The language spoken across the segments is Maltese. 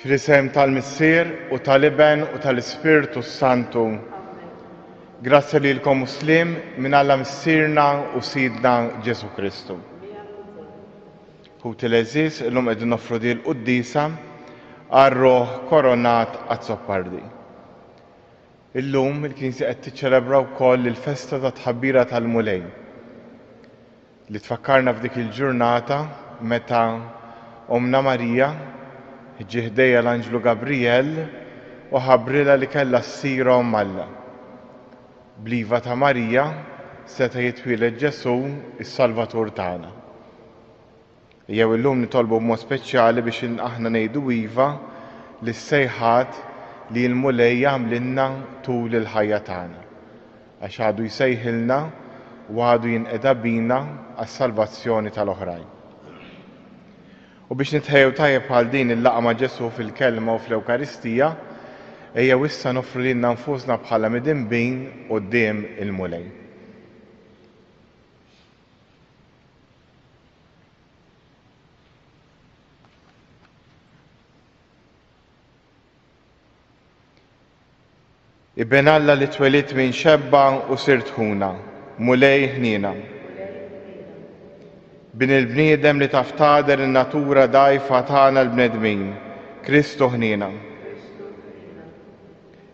Fl-isem tal-Missier u tal-Iben u tal-Ispirtu Santu. Grazzi lilkom Muslim minn Alla Missierna u Sidna Ġesu Kristu. Ħuti l-eżis illum qegħdin noffru di l-Quddisa għar-Ruħ koronat għat-Zoppardi. Illum il-Knisja qed tiċċelebra wkoll il-festa ta' tħabbira tal-Mulej li tfakkarna f'dik il-ġurnata meta Omna Marija ġieħdejja l-Anġlu Gabriel u ħabbrilha li kellha ssir Omm Alla. Bl-iva ta' Marija seta' jitwieled Ġesu is-Salvatur tagħna. Jew illum nitolbu b'mod speċjali biex aħna ngħidu iva lis-sejħat li l-Mulej jagħmlilna tul il-ħajja tagħna għax għadu jsejħilna u għadu jinqeda bina għas-salvazzjoni tal-oħrajn. U biex nitħejju tajjeb għal din il-laqgħa ma' Ġesu fil-kelma u fl-Ewkaristija, ejja issa nofru lilna nfusna bħala midinbin quddiem il-Mulej. Iben Alla li twelit minn xebba u sirt ħuna, Mulej ħniena. Bin il-bniedem li taftader in-natura dgħajfa tagħna l-bnedmin, Kristu ħniena.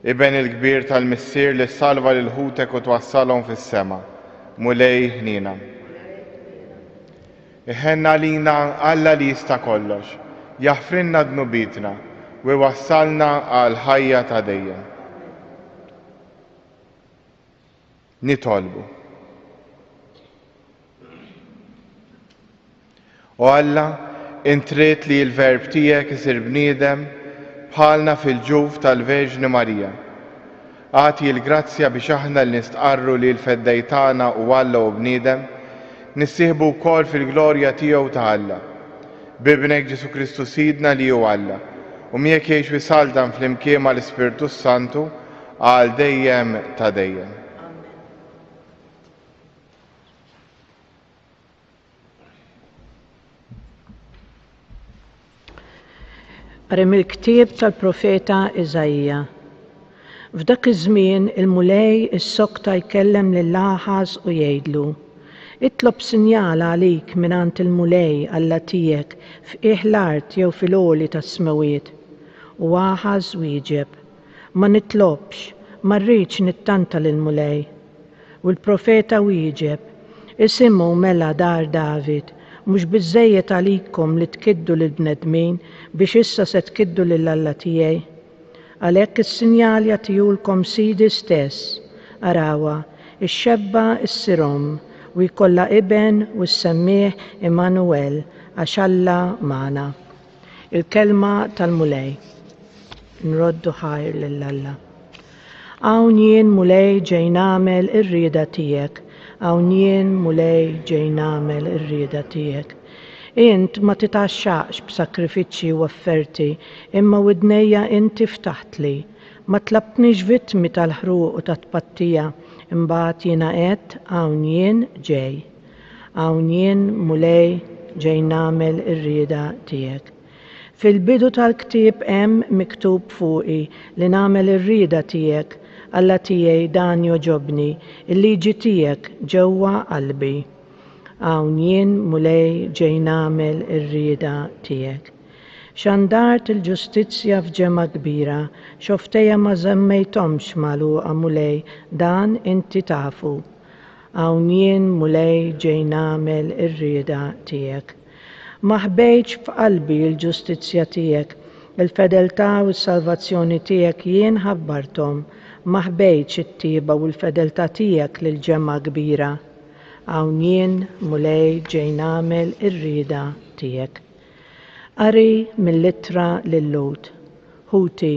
Iben il-kbir tal-Missier li salva lil ħutek u twassalhom fis-sema, Mulej ħniena. Iħenna lina Alla li jista' kollox, jaħfrinna dnubitna u jwassalna għal ħajja ta' dejjem. Nitolbu. O Alla, intrid li l-Verb tiegħek isir bniedem bħalna fil-ġuf tal-Verġni Marija. Għati l-grazzja biex aħna li nistqarru li l-feddej tagħna u Alla u bniedem nissieħbu wkoll fil-glorja tiegħu ta' Alla. Bibnek Ġesu Kristu Sidna li hu Alla u miegħek jgħix wisaldan fl-imkien mal-Ispirtu Santu għal dejjem ta' dejjem. Rem il-ktieb tal-profeta Iżajja. F'dak iż-żmien il-Mulej is-sokta jkellem lil-Laħas u jgħidlu: Itlob sinjal għalik mingħand il-Mulej Alla tiegħek f'qiegħ l-art jew fil-għoli tas-smawiet. U Aħaz wieġeb: Ma nitlobx, ma rridx nittanta lill-Mulej. U l-profeta wieġeb: Isimgħu mela dar David, mhux biżżejjed għalikom li tkiddu lill-bnedmin biex issa se tkiddu lill-Alla tiegħi. Għalhekk is-sinjal jagħtihulkom Sidi stess, arawha, ix-xebba issir Omm u jkollha iben u ssemmih Immanuwel għax Alla magħna. Il-kelma tal-Mulej. Nroddu ħajr lill-Alla. Hawn jien Mulej ġej nagħmel ir-rieda tiegħek. Hawn jien Mulej ġej nagħmel ir-rieda tiegħek. Int ma titaxxaqx b'sakrifiċċji u offerti, imma widnejja inti ftaħtli. Ma tlabtniex vittmi tal-ħruq u tat-tpattija, imbagħad jiena qed hawn jien ġej. Hawn jien Mulej ġej nagħmel ir-rieda tiegħek. Fil-bidu tal-ktieb hemm miktub fuqi li nagħmel ir-rieda tiegħek. Alla tiegħi dan joġobni, il-liġi tiegħek ġewwa qalbi. Hawn jien Mulej ġej nagħmel ir-rieda tiegħek. X'għandart il-ġustizzja f'ġemma kbira, xoftejja ma żemmejthomx magħluqa Mulej, dan inti tafu. Hawn jien Mulej ġej nagħmel ir-rieda tiegħek. Ma ħbejtx f'qalbi l-ġustizzja tiegħek, il-fedeltà u s-salvazzjoni tiegħek jien ħabbarthom. Ma ħbejtx it-tieba u l-fedeltà tiegħek lil ġemma kbira. Hawn jien Mulej ġej nagħmel ir-rieda tiegħek. Qari mill-ittra lil-Lut. Ħuti,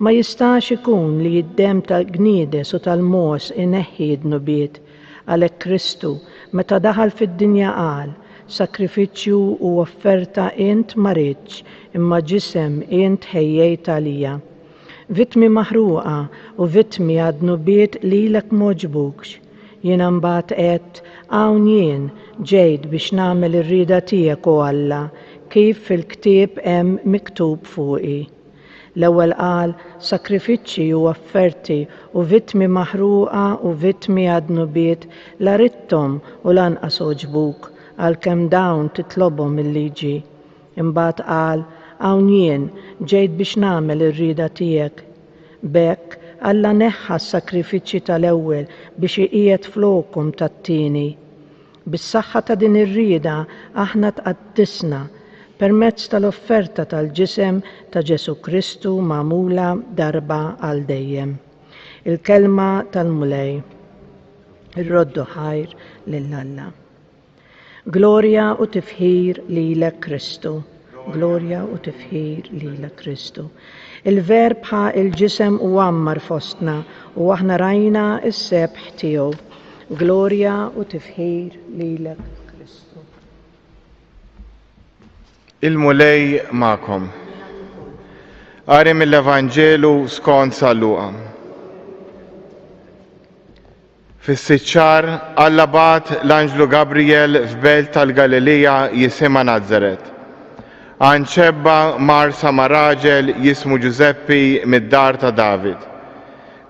ma jistax ikun li id-demm tal-gniedes u tal-mos ineħħi d-nubiet għalhekk Kristu meta daħal fid-dinja qal: Sakrifiċċju u offerta int ma ridx, imma ġisem int ħejjejt għalija. Vittmi maħruqa u vittmi għad-nubiet lilek moġbukx. Jiena mbagħad qed hawn jien ġejt biex nagħmel ir-rieda tiegħek o Alla, kif fil-ktieb hemm miktub fuqi. L-ewwel qal sakrifiċċji u offerti u vittmi maħruqa u vittmi għadnubiet la rittom u lanqas oġbuk għalkemm dawn titlobhom il-liġi. Imbagħad qal hawn jien ġejt biex nagħmel ir-rieda tiegħek. B'hekk Alla neħħa s-sakrifiċċji tal-ewwel biex iqiegħed flokhom tat-tieni. Bis-saħħa ta' din ir-rieda aħna tqaddisna permezz tal-offerta tal-ġisem ta' Ġesu Kristu magħmula darba għal dejjem. Il-kelma tal-mulej. Ir-roddu ħajr lil Alla. Glorja u tifħir lilek Kristu. Glorja u tifħir lilek Kristu. Il-verb ħa il-ġisem u għammar fostna u aħna rajna is-sebħ tiegħu. Glorja u tifħir lilek Kristu. Il-mulej ma'kom. Qari mill-Evanġelu skont San Luqa. Fis-siċċar Alla bagħat l-Anġlu Gabriel f'belt tal-Galilija jisimha Nażaret. Għanċebba marsa ma' raġel jismu Giuseppi mid-dar ta' David.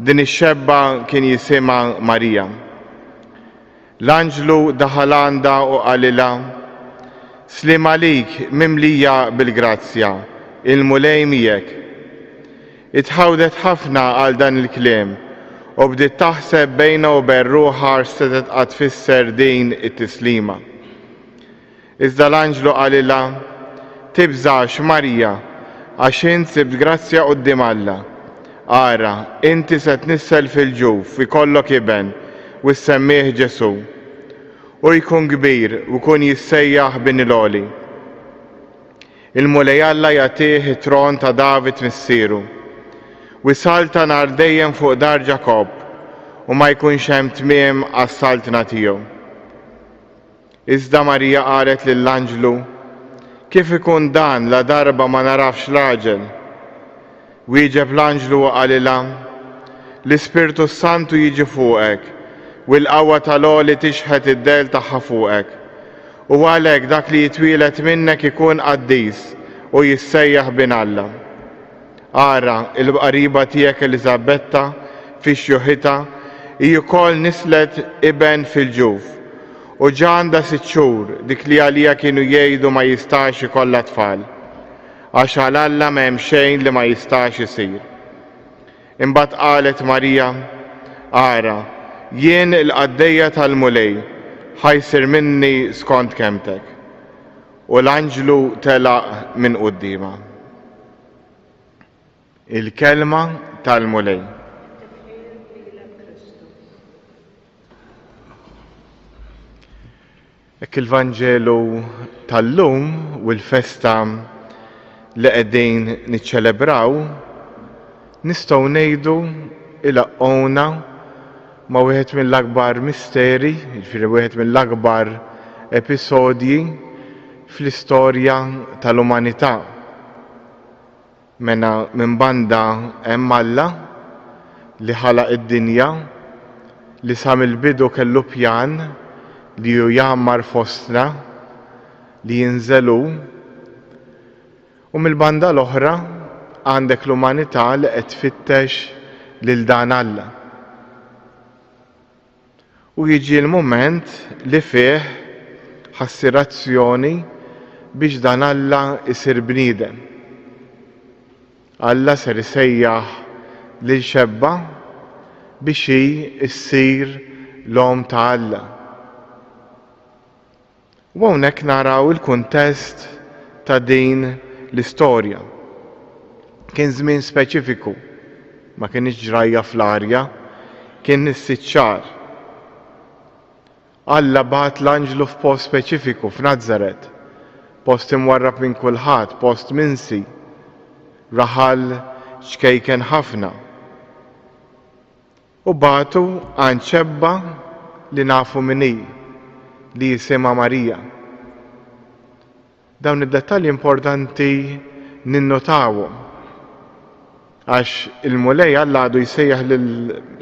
Din ix-xebba kien jisimha Marija. L-Anġlu daħal għandha u qalilha: Slim għalik mimlija bil-grazzja, il-mulej miegħek. Itħawdet ħafna għal dan il-kliem u bdiet taħseb bejna u bejn ruħha x'setet qed tfisser din it-tislima. Iżda l-Anġlu qalilha: Tibżax Marija, għax int sibt grazzja quddiem Alla. Ara, inti se tnissel fil-ġuf, ikollok iben, u ssemmih Ġesu. U jkun kbir u jkun jissejjaħ bin il-għoli. Il-mulej Alla jagħtih it-tron ta' David missieru. U jsalta nhar dejjem fuq dar Ġakob u ma jkunx hemm tmiem għas-saltna tiegħu. Iżda Marija qalet lill-Anġlu: Kif ikun dan la darba ma narafx raġel? Wieġeb l-Anġlu u qalilha: L-Ispirtu Santu jiġi fuqek u l-qawwa tal-għoli tixħet id-del tagħha fuqek. U għalhekk dak li jitwielet minnek ikun qaddis u jissejjaħ bin Alla. Ara, il-qariba tiegħek Elisabetta fix-xjuħitha hi wkoll nislet iben fil-ġuf. U ġa għandha 6 xhur dik li għalija kienu jgħidu ma jistax ikollha tfal, għax għal Alla m'hemm xejn li ma jistax isir. Imbagħad qalet Marija: Ara, jien il-qaddejja tal-mulej ħajsir minni skont kemmtek. U l-Anġlu telaq minn qudiemha. Il-kelma tal-mulej. Ek il-Vanġelu tal-lum u l-festa li qegħdin niċċelebraw nistgħu ngħidu ilaqqowna ma' wieħed mill-akbar misteri, jiġifieri wieħed mill-akbar episodji fl-istorja tal-umanità. Mena minn banda hemm Alla li ħalaq id-dinja li sa mill-bidu kellu pjan li ju jammar fostna, li jinżelu, u mill-banda l-oħra għandek l-umanità li qed tfittex lil dan Alla. U jiġi l-mument li fih ħassir azzjoni biex dan Alla isir bniedem. Alla ser isejjaħ lil xebba biex hi issir l-om ta' Alla. U hawnhekk naraw il-kuntest ta' din l-istorja. Kien żmien speċifiku, ma kienx ġrajja fl-arja, kien is-siċċar. Alla bagħat l-Anġlu f'post speċifiku f'Nażaret, post imwarrab minn kulħadd, post minsi, raħal xkejken ħafna. U bagħtu għanċebba li nafu min hi, li jisimha Marija. Dawn id-dettalji importanti ninnotawhom għax il-mulej Alla għadu jsejjaħ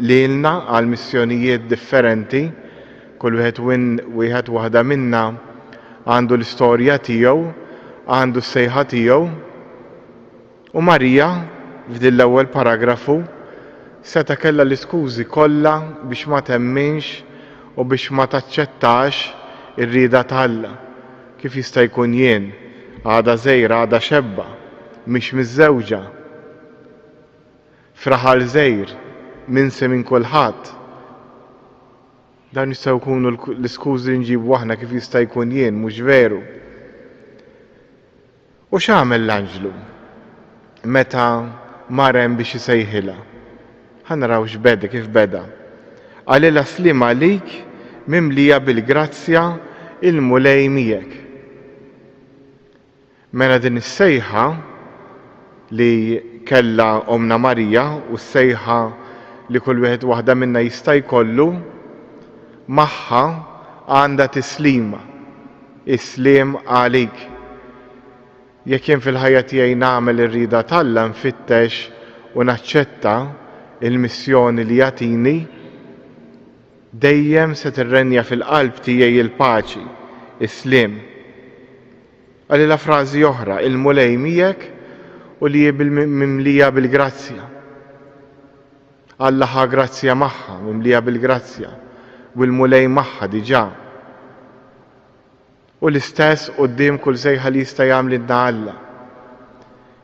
lilna għal missjonijiet differenti, kull wieħed waħda minna għandu l-istorja tiegħu, għandu s-sejħa tiegħu, u Marija f'din l-ewwel paragrafu seta' kellha l-iskużi kollha biex ma temminx u biex ma taċċettax ir-rieda tal-Alla. Kif jista' jkun jien għada żgħira, għada xebba, mhix miżżewġa, fraħal żgħir, minsi minn kulħadd. Dan jistgħu jkunu l-iskużi li nġibu aħna kif jista' jkun jien, mhux veru. U x'għamel l-Anġlu meta marem biex isejħilha? Ħanaraw x'beda kif beda. Għalilha sliem għalik mimlija bil-grazzja il-mulej miegħek. Mela din is-sejħa li kellha Omna Marija u s-sejħa li kull wieħed waħda minna jista' jkollu magħha għandha tislima, isliem għalik. Jekk jien fil-ħajja tiegħi nagħmel ir-rieda tal-Alla nfittex u naċċetta il-missjoni li jagħtini, dejjem se tirrenja fil-qalb tiegħi il-paċi, isliem. Għalilha frażi oħra, il-mulej miegħek u li mimlija bil-grazzja. Alla ħa grazzja magħha, mimlija bil-grazzja, u l-mulej magħha diġà. U l-istess quddiem kull sejħa li jista' jagħmlilna Alla.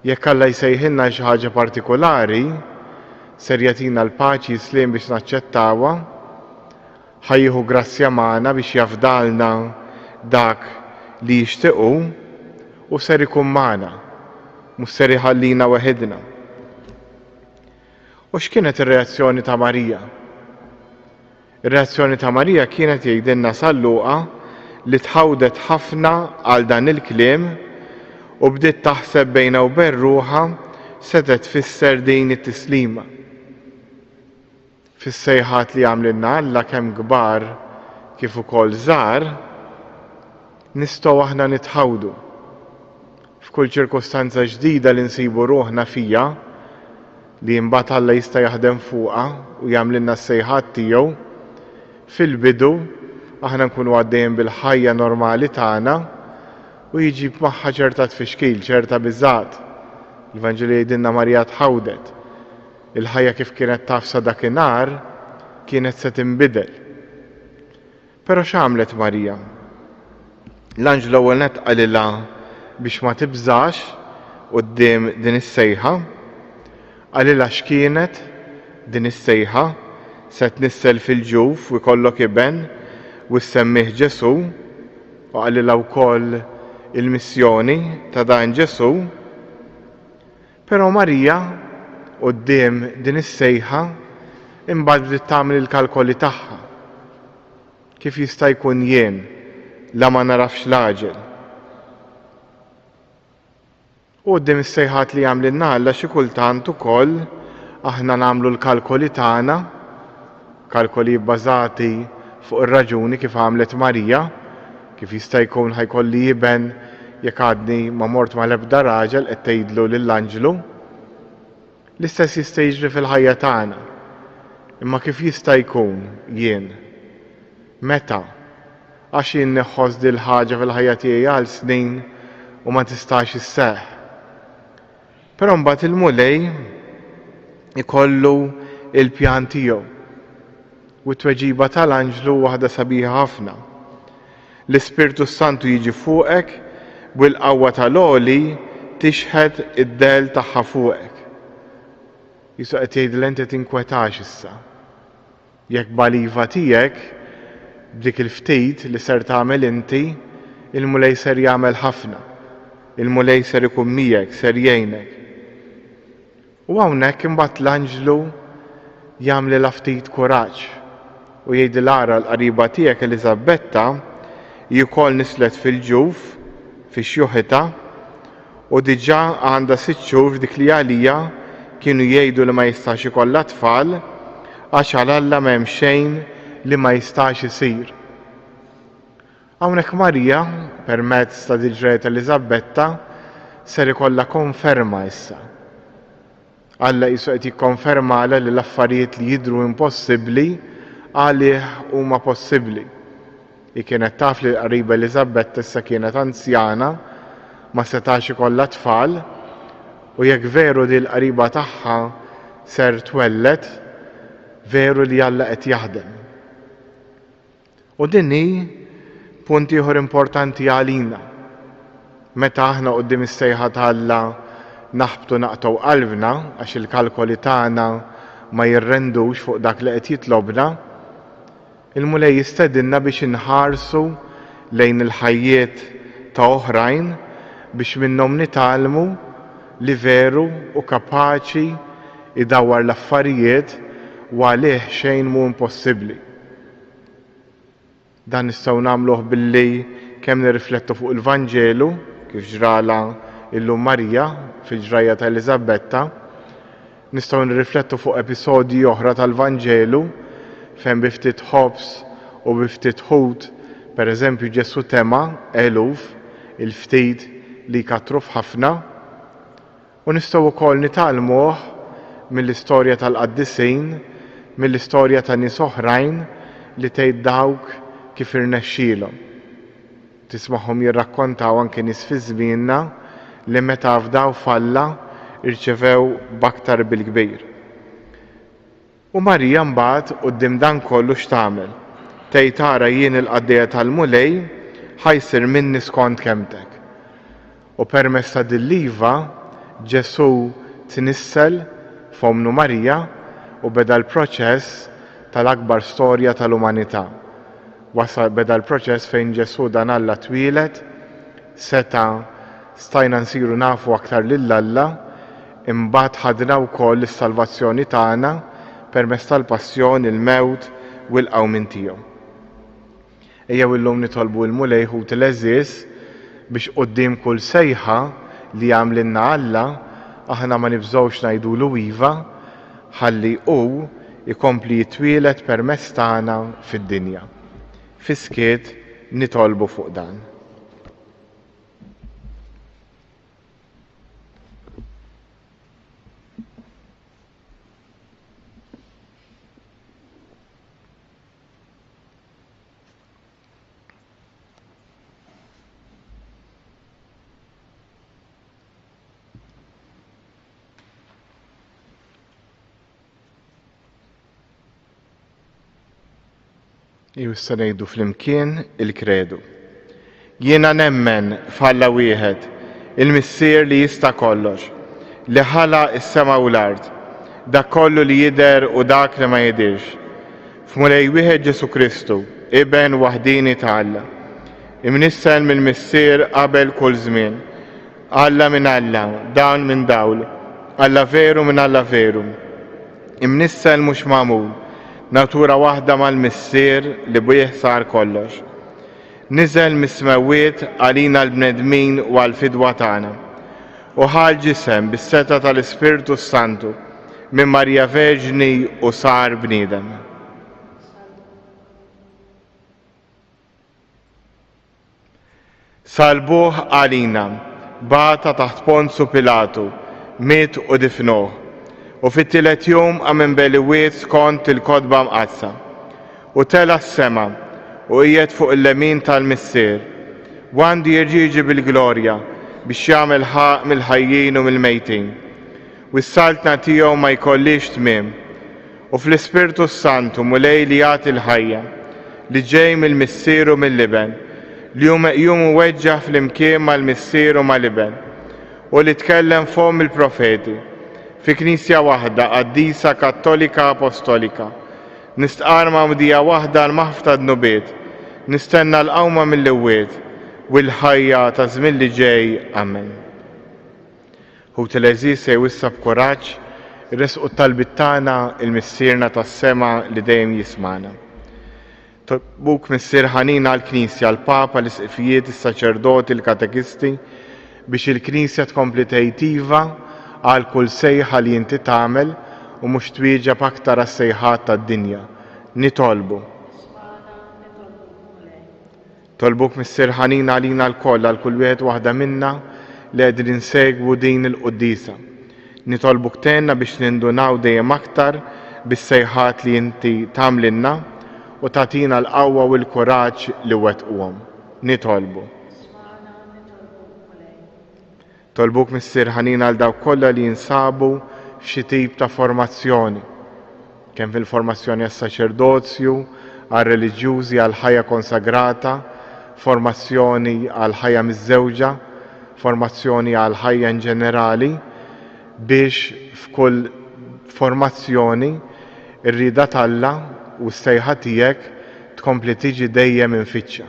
Jekk Alla jsejħilna xi ħaġa partikolari, ser jagħtina l-paċi isliem biex naċċettawha, ħajjieħu grazzja magħna biex jafdalna dak li jixtiequ u ser ikun magħna, mhux ser iħallina waħedna. U x'kienet ir-reazzjoni ta' Marija? Ir-reazzjoni ta' Marija kienet jgħidilna sal-Luqa li tħawdet ħafna għal dan il-kliem u bdiet taħseb bejna u bejn ruħha setet tfisser din it-tislima. Fis-sejħat li għamlilna Alla kemm kbar kif ukoll żgħar, nistgħu aħna nitħawdu. F'kull ċirkostanza ġdida li nsibu ruħna fija, li mbagħad Alla jista' jaħdem fuqha u jagħmlilna s-sejħat tiegħu, fil-bidu aħna nkunu għaddejjin bil-ħajja normali tagħna u jiġib magħha ċerta tfixkil, ċerta biżgħat. L-Evanġeli jgħidilna Marija tħawdet. Il-ħajja kif kienet taf sa dakinhar kienet se tinbidel. Però x'għamlet Marija? L-Anġlu l-ewwel nett qalilha biex ma tibżax quddiem din is-sejħa, qalilha x'kienet din is-sejħa se tnissel fil-ġuf u jkollok iben u ssemmih Ġesu, u qalilha wkoll il-missjoni ta' dan Ġesu. Però Marija quddiem din is-sejħa imbagħad bdiet tagħmel il-kalkoli tagħha. Kif jista' jkun jien la ma narafx l-aġel? U quddiem is-sejħat li għamlilna Alla xi kultant ukoll aħna nagħmlu l-kalkoli tagħna, kalkoli bbażati fuq ir-raġuni kif għamlet Marija, kif jista' jkun ħajkolli jiben jekk għadni ma mort mal-ebda raġel qed tgħidlu lill-Anġlu. L-istess jista' jiġri fil-ħajja tagħna. Imma kif jista' jkun jien? Meta? Għax jien neħħoss dil ħaġa fil-ħajja tiegħi għal snin u ma tistax isseħħ. Però mbagħad il-mulej ikollu il-pjan tiegħu. U t-tweġiba tal-Anġlu waħda sabiħa ħafna. L-Ispirtu Santu jiġi fuqek bil-qawwa tal-għoli tixħed id-del tagħha fuqek. Jiswa qed jgħidilha inti tinkwetax issa. Jekk baliva tiegħek dik il-ftit li ser tagħmel inti, il-mulej ser jagħmel ħafna. Il-mulej ser ikun miegħek, ser jgħinek. U hawnhekk imbagħad l-Anġlu jagħmlilha ftit kuraġġ u jgħidilha ara l-qariba tiegħek Eliżabetta hi wkoll nislet fil-ġuf fix-xjuħitha u diġà għandha 6 xhur dik li għalija kienu jgħidu li ma jistax ikollha tfal għax għal Alla m'hemm xejn li ma jistax isir. Hawnhekk Marija permezz ta' ġrajiet Eliżabetta ser ikollha konferma issa. Alla qisu qed jikkonfermala li l-affarijiet li jidhru impossibbli għalih huma possibbli. Hi kienet taf li l-qariba Eliżabetta issa kienet anzjana ma setax ikollha tfal U jekk veru di l-qariba tagħha ser twellet, veru li Alla qed jaħdem. U din hi punt ieħor importanti għalina. Meta aħna quddiem is-sejħa t'Alla naħbtu naqtaw qalbna għax il-kalkoli tagħna ma jirrendux fuq dak li qed jitlobna, il-Mulej jistedinna biex inħarsu lejn il-ħajjiet ta' oħrajn biex minnhom nitalmu li veru u kapaċi idawwar l-affarijiet u għalih xejn mu impossibbli. Dan nistgħu nagħmluh billi kemm nirriflettu fuq il-Vanġelu kif ġrala illum Marija fil-ġrajja ta' Eliżabetta, nistgħu nirriflettu fuq episodji oħra tal-Vanġelu fejn bi ftit ħobs u bi ftit ħut, pereżempju Ġesu tema eluf il-ftit li katru f'ħafna, u nistgħu wkoll nitalmuh mill-istorja tal-qaddisin, mill-istorja ta' nies oħrajn li tgħid dawk kif irnexxielhom. Tismagħhom jirrakkontaw anke nies fi żmienna li meta fdaw falla irċevew b'aktar bil-kbir. U Marija mbagħad quddiem dan kollu x'tagħmel? Tgħid tara jien il-qaddejja tal-mulej ħajsir minni skont kemmtek. U permezz ta' dil-liva Ġesu tnissel f'omnu Marija u beda l-proċess tal-akbar storja tal-umanità. Beda l-proċess fejn Ġesu dan Alla twieled, stajna nsiru nafu aktar lill-Alla, imbagħad ħadna wkoll is-salvazzjoni tagħna permezz tal-passjon, il-mewt u l-qawmin tiegħu. Ejjew illum nitolbu l-mulej ħut l-eżiż biex quddiem kull sejħa li għamlilna Alla aħna ma nibżgħux ngħidulu iva ħalli hu ikompli jitwieled permezz tagħna fid-dinja. Fiskiet nitolbu fuq dan. Issa ngħidu flimkien il-kredu. Jiena nemmen f'Alla wieħed, il-Missier li jista' kollox, li ħala s-sema u l-ard, dak kollu li jidher u dak li ma jidirx. F'Mulej wieħed Ġesu Kristu, Iben waħdini ta' Alla. Imnissel mill-Missier qabel kull żmien. Alla minn Alla, dawn minn dawl, Alla veru minn Alla veru. Imnissel mhux magħmul, natura waħda mal-Missier li bih sar kollox. Niżel mis-smewwiet għalina l-bnedmin u għall-fidwa tagħna. U ħal ġisem bis-seta tal-Ispirtu Santu minn Marja Verġni u sar bniedem. Salbuh għalina, bata taħt Ponzu Pilatu, miet u difnuh. U fit-tielet jum għamel beliwiet skont il-kodba mqazza. U tela s-sema u qiegħed fuq il-lemin tal-Missier. Għandu jirġiġi bil-glorja biex jagħmel ħaq mill-ħajjin u mill-mejtin. U s-saltna tiegħu ma jkollix tmiem. U fl-Ispirtu Santu mulej li jagħti l-ħajja li ġej mill-Missier u mill-Liben li jum weġġa' fl-imkien mal-Missier u mal-Liben u li tkellem fom il-profeti fi Knisja waħda qaddisa Kattolika Apostolika, nistqarma mdija waħda l-maħfta d-nubiet, nistenna l-qawma mill-lewwiet u l-ħajja ta' żmien li ġej. Amen. Ħut l-eżiż se jwissa b'kuraġġ irresqu t-talbit tagħna il-Missierna tas-sema li dejjem jismana. Tolbuk Missier ħanina għall-Knisja, l-Papa, l-Isqifijiet, is-Saċerdoti, il-Katekisti biex il-Knisja tkompli tgħid għal kull sejħa li inti tagħmel u mhux twieġeb aktar għas-sejħat tad-dinja. Nitolbu. Tolbuk Missier ħanina għalina l-koll għal kull wieħed waħda minna li qegħdin insegwu din il-Qudiesa. Nitolbuk tenna biex nindunaw dejjem aktar bis-sejħat li inti tagħmlilna u tagħtina l-qawwa u l-kuraġġ li wettquhom. Nitolbu. Tolbuk Missier ħanina għal dawk kollha li jinsabu f'xi tip ta' formazzjoni, kemm fil-formazzjoni għas-saċerdozju, għal-reliġjużi għal ħajja konsagrata, formazzjoni għal ħajja miż-żewġa, formazzjoni għal ħajja in ġenerali, biex f'kull formazzjoni ir-rida talla u s-sejħa tiegħek tkompli tiġi dejjem infittxa.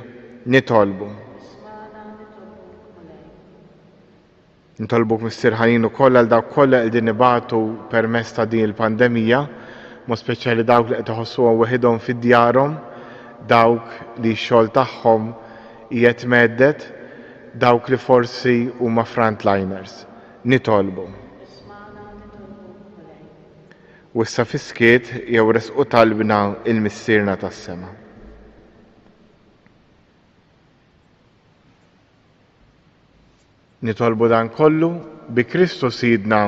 Nitolbuk Missier ħanin ukoll għal dawk kollha li nibatu permezz ta' din il-pandemija, mod speċjali dawk li qed iħossuhom weħidhom fid-djarhom, dawk li x-xogħol tagħhom qiegħed meddet, dawk li forsi huma frontliners. Nitolbu. U issa fiskiet jew resqu talbna il-missierna tas-sema. Nitolbu dan kollu bi Kristu Sidna.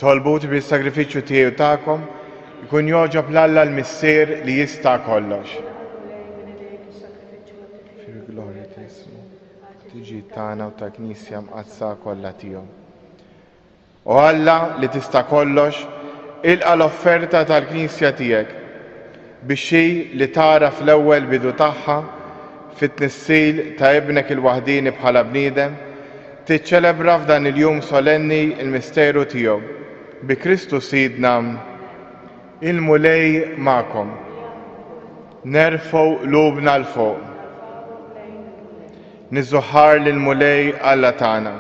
Tolbut bil-sagrifiċċju tiegħu tagħkom ikun joġob l-Alla l-Missier li jista' kollox. Fil-glorja tismu, tiġi tagħna u ta' Knisja mqazza kollha tiegħu. O Alla li tista' kollox, ilqa l-offerta tal-Knisja tiegħek biex xi li tara fl-ewwel bidu tagħha fit-tnissil ta' ibnek il-waħdini bħala bniedem, tiċċelebra f'dan il-jum solenni il-misteru tiegħu. Bi Kristu Sidna, il-mulej ma'kom. Nerfgħu lubna l-fuq. Niżuħħar lill-mulej Alla tagħna.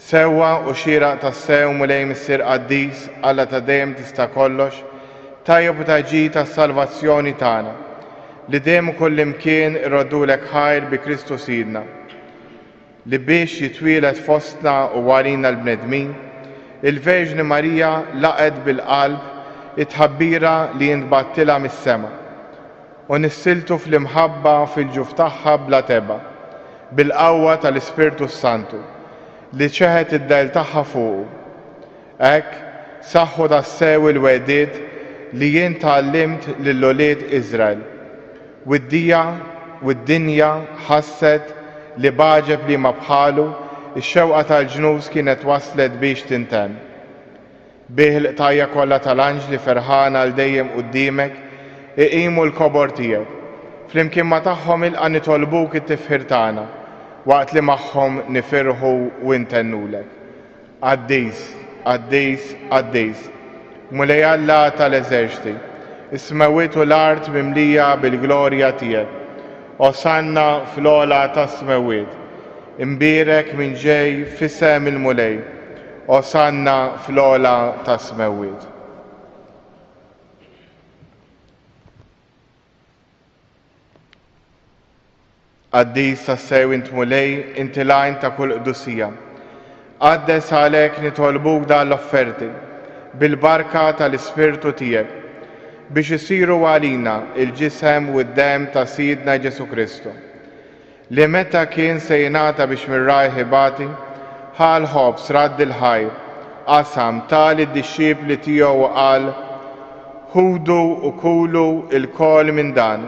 Sewwa u xieraq tas-sew mulej Missier Qaddis Alla ta' dejjem tista' kollox, tajjeb u taġġi tas-salvazzjoni tagħna, li dejjem ukoll imkien irroddulek ħajr bi Kristu Sidna, li biex jitwielet fostna u warina l-bnedmin, il-Verġni Marija laqet bil-qalb it-tħabbira li jintbattilha mis-sema u nissiltu fl-imħabba fil-ġuf tagħha bla teba bil-qawwa tal-Ispirtu Santu li ċeħet id-dejl tagħha fuqu. Hekk saħħu tassew il-wegħdiet li jien tgħallimt lill-ulied Iżrael u d-dinja ħasset li baġeb li ma bħalu ix-xewqa tal-ġnus kienet waslet biex tintemm. Bih l-qtajja kollha tal-anġli ferħana għal dejjem quddiemek iqimu l-kobor tiegħek. Flimkien ma' tagħhom ilqa' nitolbuk it-tifħir tagħna waqt li magħhom nifirħu u ntennulek. Qaddis, Qaddis, Qaddis, mulej Alla tal-eżerċiti, is-smawiet u l-art mimlija bil-glorja tiegħek. Osanna fl-ola tas-smawiet. Imbierek minn ġej f'isem il-mulej, Osanna fl-ola tas-smawiet. Qaddis tassew int mulej, inti lajn ta' kull qdusija. Qaddes għalhekk nitolbuk dan l-offerti bil-barka tal-Ispirtu tiegħek biex isiru għalina il-ġisem u d-dem ta' Sidna Ġesu Kristu, li meta kien se jingħata biex mir-rajħ ibati, ħal ħobs radd il-ħajr, qasam tal id-dixxiepli tiegħu qal, ħudu u kulu il-kol minn dan,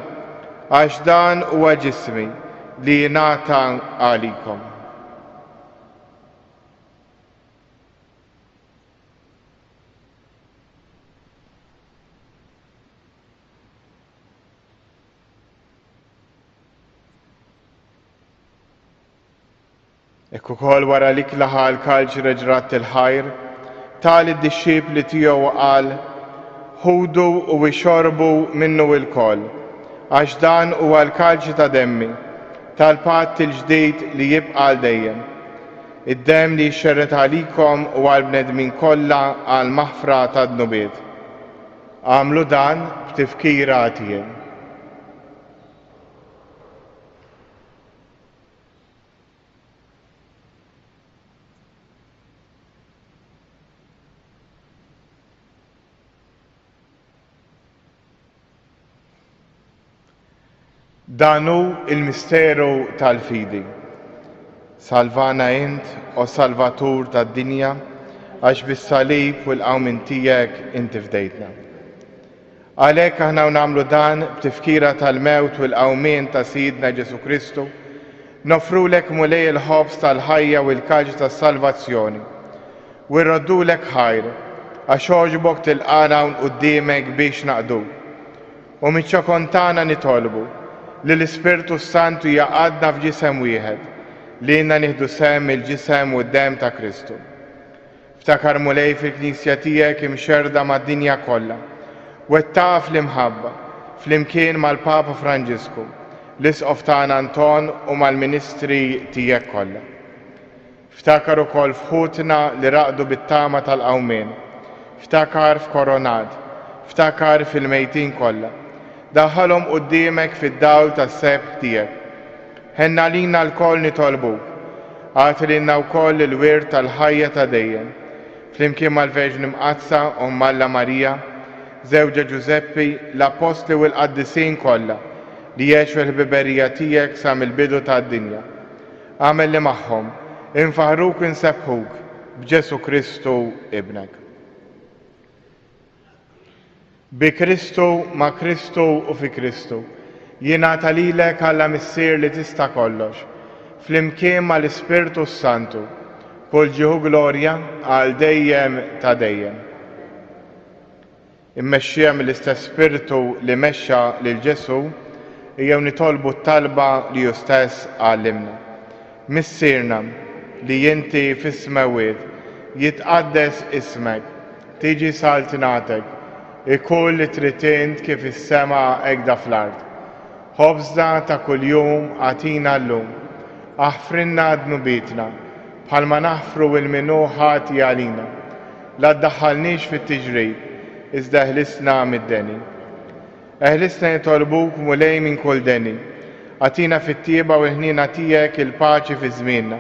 għax dan huwa ġismi li jingħata għalikom. Ekku kol wara lik laħal kalġ reġrat il-ħajr, tal id-disċipli tiegħu qal, ħudu u ixorbu minnu il-kol, għax dan huwa l-kalġ ta' demmi, tal-patt il-ġdid li jibqa' dejjem. Id-dem li jxerret għalikom u għal-bnedmin kollha għal maħfra ta' dnubiet. Għamlu dan b'tifkira tiegħi. Danu il-misteru tal-fidi. Salvana int, o Salvatur tad-dinja, għax bis-salib u l-qawmin tiegħek inti fdejtna. Għalhekk aħna nagħmlu dan b'tifkira tal-mewt u l-qawmien ta' Sidna Ġesu Kristu, nofrulek mulej il-ħobs tal-ħajja u l-kalġ tas-salvazzjoni, u rroddulek ħajr, għax oġbok tilqana quddiemek biex naqdu. U miċ-ċokontana nitolbu li l-Ispirtu Santu jaqadna f'ġisem wieħed, li jenna nieħdu sem il-ġisem u d-dem ta' Kristu. Ftakar mulej fil-Knisja tiegħek imxerda mad-dinja kollha, wettaqa fl-imħabba, fl-imkien mal-Papa Franġisku, l-Isqof tagħna Anton u mal-Ministri tiegħek kollha. Ftakar ukoll f'ħutna li raqdu bit-tama tal-qawmien, ftakar f'Koronat, ftakar fil-mejtin kollha. Daħħalhom quddiemek fid-dawl tas-seb tiegħek. Ħenna lina l-koll nitolbuk, għati lilna wkoll il-wirt tal-ħajja ta' dejjem, flimkien mal-Verġni Mqazza u Malla Marija, żewġa Ġuseppi, l-Apostli u l-Qaddisin kollha li jgħixu l-ħbiberija tiegħek sa mill-bidu tad-dinja. Għamel li magħhom, infaħruk u nsebħuk b'Ġesu Kristu ibnek. Bi Kristu, ma' Kristu u fi Kristu, jingħata lilek Alla missier li tista' kollox, flimkien mal-Ispirtu Santu, kull ġieħu glorja għal dejjem ta' dejjem. Immexxija mill-istess Spirtu li mexxa lil Ġesu, jew nitolbu t-talba li hu stess għallimna. Missierna li inti fis-smawiet jitqaddes ismek, tiġi saltinatek, ikun li trid int kif is-sema hekk fl-ard. Ħobżna ta' kuljum għatina llum, aħfrinna dnubietna, bħalma naħfru il-minu ħati għalina. La ddaħħalniex fit-tiġrib, iżda ħlisna mid-deni. Eħlisna nitolbuk mulej minn kull deni, għatina fit-tieba u l-ħnina tiegħek il-paċi fi żmienna,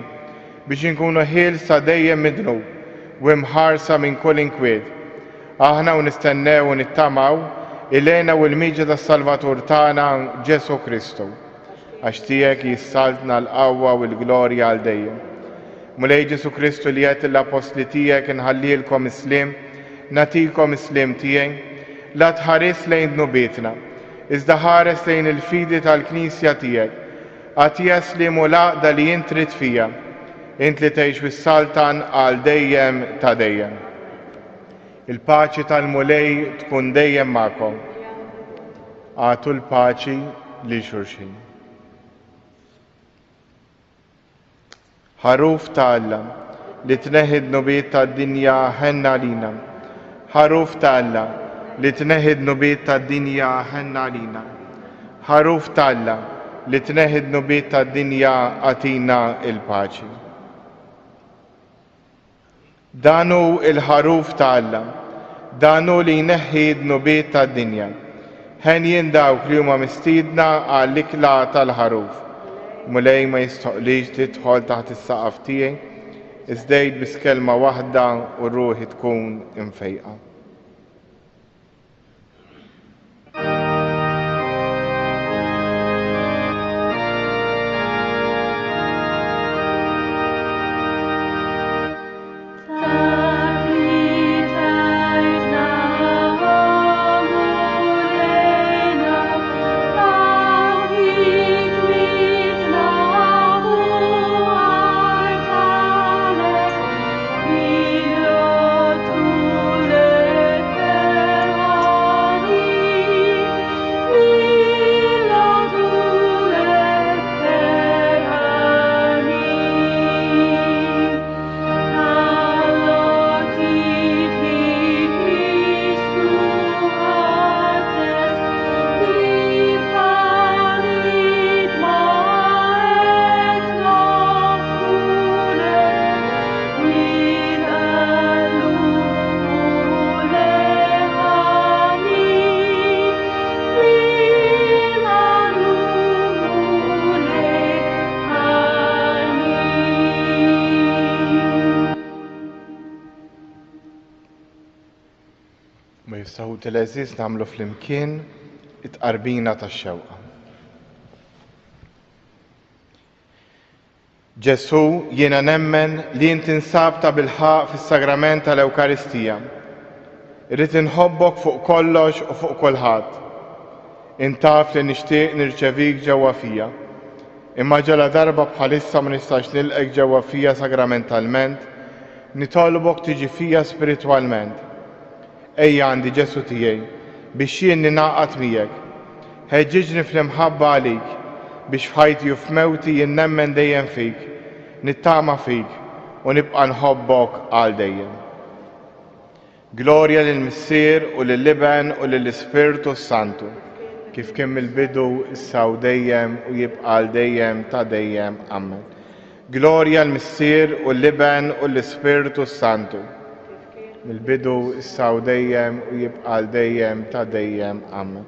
biex inkunu ħielsa dejjem midnub u imħarsa minn kull inkwiet. Aħna u nistennew u nittamaw il-lejna u l-miġa tas-Salvatur tagħna Ġesu Kristu, għax tiegħek jissaltna l-qawwa u l-glorja għal dejjem. Mulej Ġesu Kristu li qed l-Apostli tiegħek inħallilkom islim, nagħtikom islim tiegħi, la tħares lejn dnubietna, iżda ħares lejn il-fidi tal-Knisja tiegħek, għad jaslim u l-għaqda li int trid fija, int li tgħix fis-saltan għal dejjem ta' dejjem. Il-paċi tal-mulej tkun dejjem magħkom. Għatu l-paċi li xulxin. Ħaruf ta' Alla li tneħħi d-nubiet tad-dinja ħenna lina. Ħaruf ta' Alla li tneħħi d-nubiet tad-dinja ħenna lina. Ħaruf ta' Alla li tneħħi d-nubiet tad-dinja għatina il-paċi. Danu il-ħaruf ta' Alla, danu li jneħħi d-nubiet tad-dinja. Ħen jien dawk li huma mistiedna għall-ikla tal-ħaruf. Mulej ma jistoqlix tidħol taħt is-saqaf tiegħi, iżdejt biss kelma waħda u ruħi tkun imfejqa. Tule Mut il-eżiż nagħmlu flimkien it-qarbina tax-xewqa. Ġesu, jiena nemmen li inti nsabta bil-ħaq fis-sagrament tal-Ewkaristija. Irrid inħobbok fuq kollox u fuq kulħadd. Intaf li nixtieq nirċevik ġewwa fija. Imma ġala darba bħalissa ma nistax nilqek ġewwa fija sagramentalment, nitolbok tiġi fija spiritwalment. Ejja għandi Ġesu tiegħi biex jien ninaqat miegħek. Ħeġġiġni fl-imħabba għalik biex f'ħajti u f'mewti jien nemmen dejjem fik, nittama fik u nibqa' nħobbok għal dejjem. Glorja lill-Missier u lill-Iben u lill-Ispirtu Santu, kif kien mill-bidu issa u dejjem u jibqa' għal dejjem ta' dejjem. Amen. Glorja l-Missier u l-Iben u l-Ispirtu Santu, mill-bidu issa u dejjem u jibqa' għal dejjem ta' dejjem. Amen.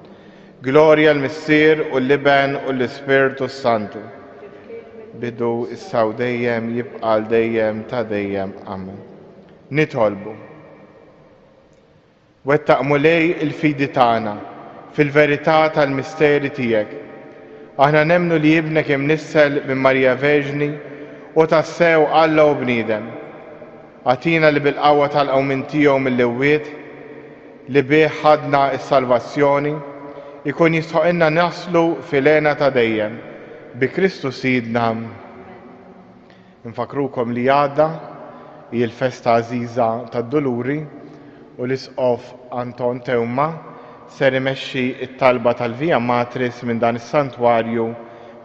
Glorja l-Missier u l-Iben u l-Ispirtu Santu, bidu issa u dejjem jibqa' għal dejjem ta' dejjem. Amen. Nitolbu. Wettaq mulej il-fidi tagħna fil-verità tal-misteri tiegħek. Aħna nemmnu li jibnek imnissel minn Marija Verġni u tassew Alla u bniedem. Għatina li bil-qawwa tal-qawmin tiegħu mill-ewwiet li bih ħadna s-salvazzjoni ikun jistħoqilna naslu fil-għena ta' dejjem bi Kristu Sidna. Infakrukom li għadda hi l-festa għażiża tad-Duluri u l-Isqof Anton Tewma ser imexxi t-talba tal-Via Matris minn dan is-santwarju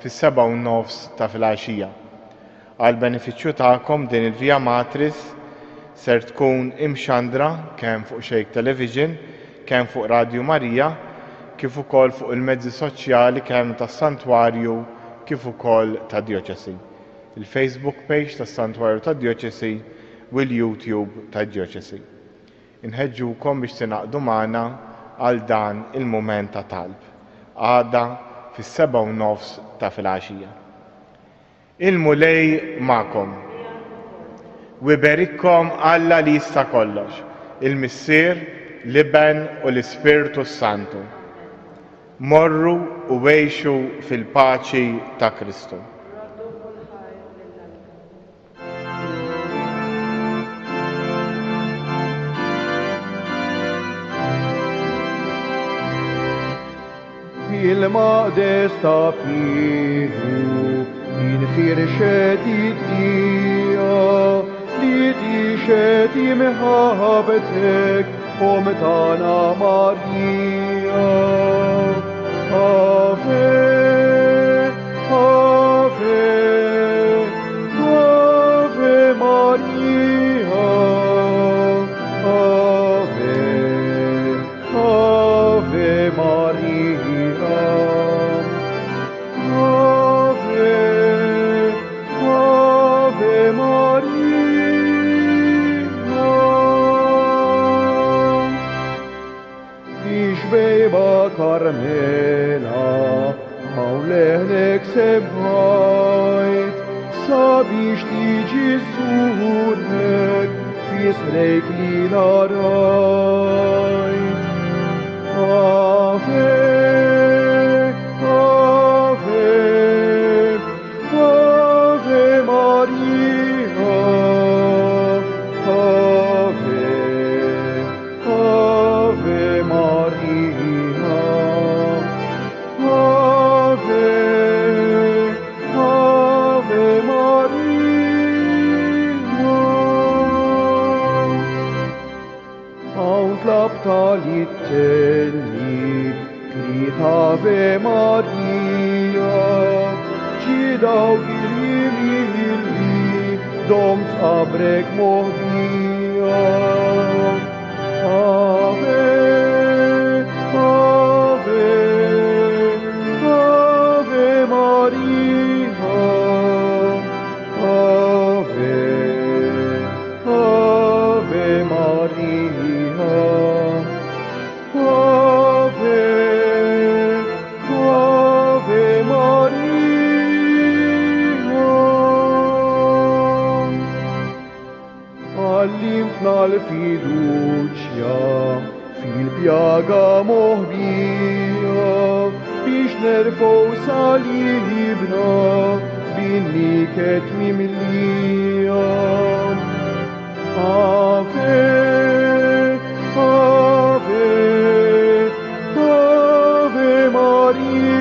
fis-7:30 ta' filgħaxija. Għal benefiċċju tagħkom din il-Via Matris ser tkun imxandra kemm fuq Xejk Television, kemm fuq Radio Marija, kif ukoll fuq il-mezzi soċjali kemm tas-santwarju kif ukoll tad-Djoċesi. Il-Facebook page tas-santwarju tad-Djoċesi u l-YouTube tad-Djoċesi. Inħeġġukom biex tinaqdu magħna għal dan il-mument ta' talb. Għada fis-7:30 ta' filgħaxija. Il-mulej ma'kom. Wiberikkom Alla li jista' kollox, il-Missier, l-Iben u l-Ispirtu Santu. Morru u għejxu fil-paċi ta' Kristu. Il-maqdes ta' piħu, il-firxet id-dija, li tixet imħabetek, u metana Marija. Ave, Ave, Ave Maria, Ave, Ave Maria, Ave, Ave Maria. Ixbejba Karmela, mawleħnek sebħajt, sabiex tiġi żurek, fisrejk li narajt. Ave, Ave, Ave Maria, Ave, Ave Maria, Ave, Ave Maria. Hawn tlab tal-ittenni, klit Ave Maria, ġidaw il-jimili, dom sabrek moħbija. Ave, Ave, Ave Maria, Ave, Ave Maria, Ave, Ave Maria. Allimtna l-fiduċja نرفع صليبنا بنيكت ممليان آفي آفي آفي ماريا